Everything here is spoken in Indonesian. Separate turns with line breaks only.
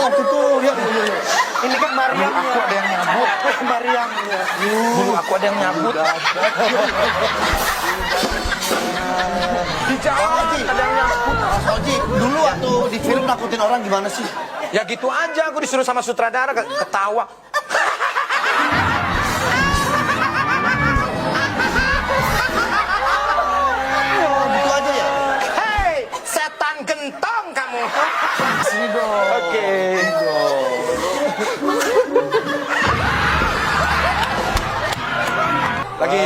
waktu itu. Ya,
Ini kan Mariam.
Aku ada yang nyabut.
Mariam.
Dulu aku ada yang nyabut. Di jalan ada yang nyabut.
Mas Oji, dulu waktu di film nakutin orang gimana sih?
Ya gitu aja, aku disuruh sama sutradara ketawa.
Oh, gitu aja ya?
Hei, setan gentong kamu.
Sini dong.
Oke. Lagi